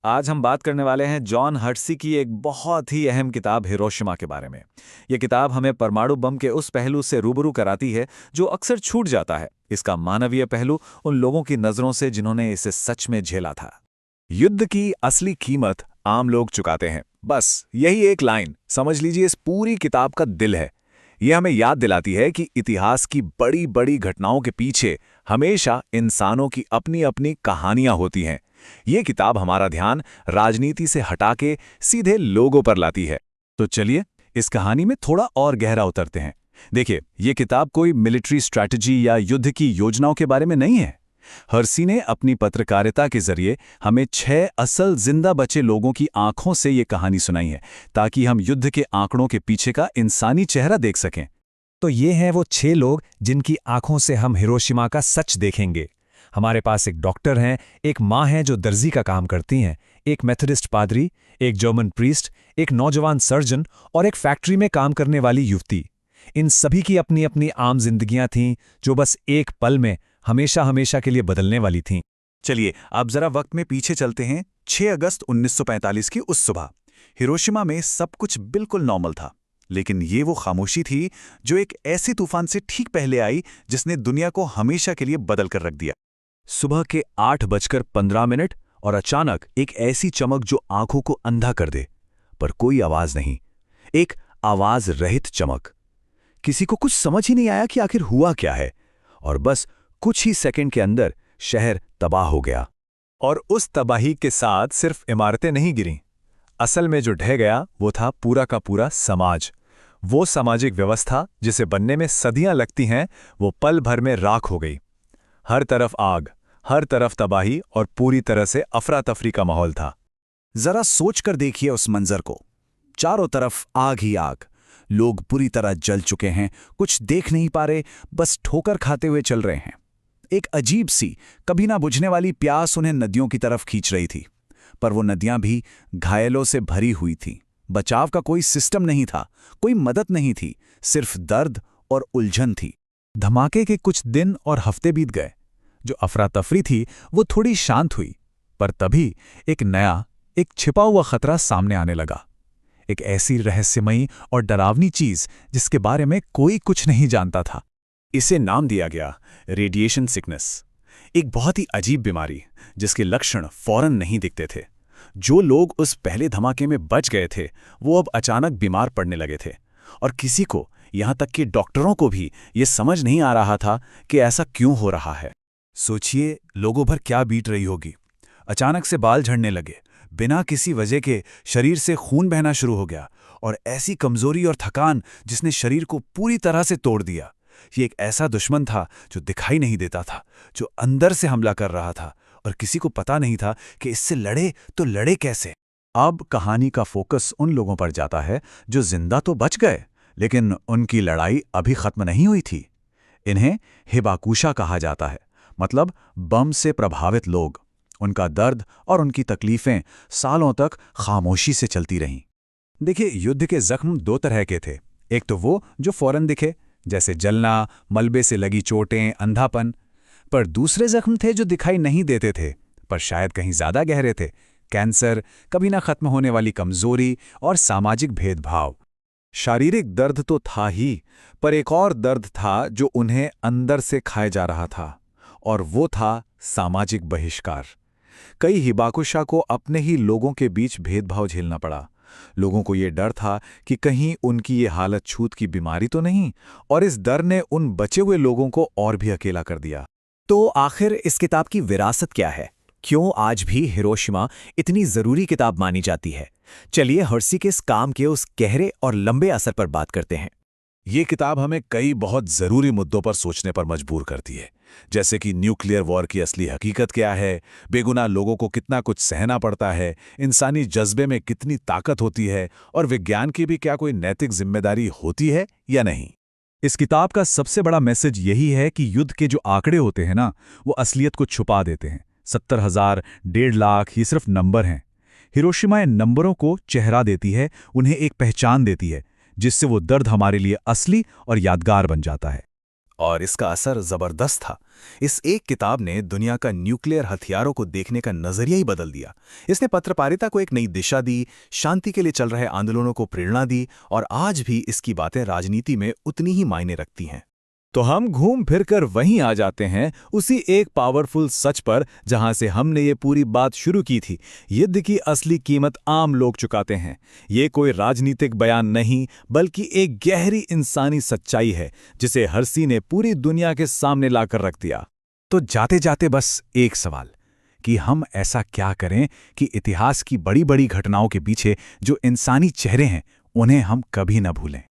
आज हम बात करने वाले हैं जॉन हर्ट्सी की एक बहुत ही अहम किताब हिरोशिमा के बारे में। यह किताब हमें परमाणु बम के उस पहलू से रूबरू कराती है जो अक्सर छूट जाता है, इसका मानवीय पहलू उन लोगों की नज़रों से जिन्होंने इसे सच में झेला था। युद्ध की असली कीमत आम लोग चुकाते हैं। बस यही एक लाइन समझ लीजिए इस पूरी किताब का दिल है। यह हमें याद दिलाती है कि इतिहास की बड़ी बड़ी घटनाओं के पीछे हमेशा इंसानों की अपनी अपनी कहानियां होती हैं। ये किताब हमारा ध्यान राजनीति से हटा के सीधे लोगों पर लाती है। तो चलिए इस कहानी में थोड़ा और गहरा उतरते हैं। देखिए, ये किताब कोई मिलिट्री स्ट्रैटेजी या युद्ध की योजनाओं के बारे में नहीं है। हर्सी ने अपनी पत्रकारिता के जरिए हमें 6 असल जिंदा बचे लोगों की आंखों से ये कहानी सुनाई है, ताकि हम युद्ध के आंकड़ों के पीछे का इंसानी चेहरा देख सकें। तो ये हैं वो 6 लोग जिनकी आंखों से हम हिरोशिमा का सच देखेंगे। हमारे पास एक डॉक्टर हैं, एक माँ हैं जो दर्जी का काम करती हैं, एक मेथोडिस्ट पादरी, एक जर्मन प्रीस्ट, एक नौजवान सर्जन और एक फैक्ट्री में काम करने वाली युवती। इन सभी की अपनी अपनी आम जिंदगियां थीं जो बस एक पल में हमेशा हमेशा के लिए बदलने वाली थीं। चलिए अब जरा वक्त में पीछे चलते हैं। 6 अगस्त 1945 की उस सुबह हिरोशिमा में सब कुछ बिल्कुल नॉर्मल था, लेकिन ये वो खामोशी थी जो एक ऐसे तूफान से ठीक पहले आई जिसने दुनिया को हमेशा के लिए बदल कर रख दिया। सुबह के 8:15 और अचानक एक ऐसी चमक जो आंखों को अंधा कर दे, पर कोई आवाज नहीं, एक आवाज रहित चमक। किसी को कुछ समझ ही नहीं आया कि आखिर हुआ क्या है, और बस कुछ ही सेकंड के अंदर शहर तबाह हो गया। और उस तबाही के साथ सिर्फ इमारतें नहीं गिरीं। असल में जो ढह गया वो था पूरा का पूरा समाज। वो सामाजिक व्यवस्था जिसे बनने में सदियां लगती हैं, वो पल भर में राख हो गई। हर तरफ आग, हर तरफ तबाही और पूरी तरह से अफरा तफरी का माहौल था। जरा सोच कर देखिए उस मंजर को। चारों तरफ आग ही आग, लोग पूरी तरह जल चुके हैं, कुछ देख नहीं पा रहे, बस ठोकर खाते हुए चल रहे हैं। एक अजीब सी कभी ना बुझने वाली प्यास उन्हें नदियों की तरफ खींच रही थी, पर वो नदियां भी घायलों से भरी हुई थीं। बचाव का कोई सिस्टम नहीं था, कोई मदद नहीं थी, सिर्फ दर्द और उलझन थी। धमाके के कुछ दिन और हफ्ते बीत गए। जो अफरा तफरी थी वो थोड़ी शांत हुई, पर तभी एक नया, एक छिपा हुआ खतरा सामने आने लगा। एक ऐसी रहस्यमयी और डरावनी चीज जिसके बारे में कोई कुछ नहीं जानता था। इसे नाम दिया गया रेडिएशन सिकनेस, एक बहुत ही अजीब बीमारी जिसके लक्षण फौरन नहीं दिखते थे। जो लोग उस पहले धमाके में बच गए थे वो अब अचानक बीमार पड़ने लगे थे, और किसी को, यहां तक कि डॉक्टरों को भी ये समझ नहीं आ रहा था कि ऐसा क्यों हो रहा है। सोचिए लोगों पर क्या बीत रही होगी। अचानक से बाल झड़ने लगे, बिना किसी वजह के शरीर से खून बहना शुरू हो गया, और ऐसी कमजोरी और थकान जिसने शरीर को पूरी तरह से तोड़ दिया। ये एक ऐसा दुश्मन था जो दिखाई नहीं देता था, जो अंदर से हमला कर रहा था, और किसी को पता नहीं था कि इससे लड़े तो लड़े कैसे। अब कहानी का फोकस उन लोगों पर जाता है जो जिंदा तो बच गए, लेकिन उनकी लड़ाई अभी खत्म नहीं हुई थी। इन्हें हिबाकुशा कहा जाता है, मतलब बम से प्रभावित लोग। उनका दर्द और उनकी तकलीफें सालों तक खामोशी से चलती रहीं। देखिए, युद्ध के जख्म 2 तरह के थे। एक तो वो जो फौरन दिखे, जैसे जलना, मलबे से लगी चोटें, अंधापन। पर दूसरे जख्म थे जो दिखाई नहीं देते थे, पर शायद कहीं ज्यादा गहरे थे। कैंसर, कभी ना खत्म होने वाली कमजोरी और सामाजिक भेदभाव। शारीरिक दर्द तो था ही, पर एक और दर्द था जो उन्हें अंदर से खाए जा रहा था, और वो था सामाजिक बहिष्कार। कई हिबाकुशा को अपने ही लोगों के बीच भेदभाव झेलना पड़ा। लोगों को ये डर था कि कहीं उनकी ये हालत छूत की बीमारी तो नहीं, और इस डर ने उन बचे हुए लोगों को और भी अकेला कर दिया। तो आखिर इस किताब की विरासत क्या है? क्यों आज भी हिरोशिमा इतनी जरूरी किताब मानी जाती है? चलिए हर्सी के इस काम के उस गहरे और लंबे असर पर बात करते हैं। ये किताब हमें कई बहुत जरूरी मुद्दों पर सोचने पर मजबूर करती है, जैसे कि न्यूक्लियर वॉर की असली हकीकत क्या है, बेगुनाह लोगों को कितना कुछ सहना पड़ता है, इंसानी जज्बे में कितनी ताकत होती है, और विज्ञान की भी क्या कोई नैतिक जिम्मेदारी होती है या नहीं। इस किताब का सबसे बड़ा मैसेज यही है कि युद्ध के जो आंकड़े होते हैं ना, वो असलियत को छुपा देते हैं। 70,000, 1.5 लाख, ये सिर्फ नंबर हैं। हिरोशिमा इन नंबरों को चेहरा देती है, उन्हें एक पहचान देती है, जिससे वो दर्द हमारे लिए असली और यादगार बन जाता है। और इसका असर जबरदस्त था। इस एक किताब ने दुनिया का न्यूक्लियर हथियारों को देखने का नजरिया ही बदल दिया। इसने पत्रकारिता को एक नई दिशा दी, शांति के लिए चल रहे आंदोलनों को प्रेरणा दी, और आज भी इसकी बातें राजनीति में उतनी ही मायने रखती हैं। तो हम घूम फिर कर वहीं आ जाते हैं, उसी एक पावरफुल सच पर जहां से हमने ये पूरी बात शुरू की थी। युद्ध की असली कीमत आम लोग चुकाते हैं। ये कोई राजनीतिक बयान नहीं, बल्कि एक गहरी इंसानी सच्चाई है जिसे हर्षी ने पूरी दुनिया के सामने लाकर रख दिया। तो जाते जाते बस एक सवाल कि हम ऐसा क्या करें कि इतिहास की बड़ी बड़ी घटनाओं के पीछे जो इंसानी चेहरे हैं उन्हें हम कभी न भूलें।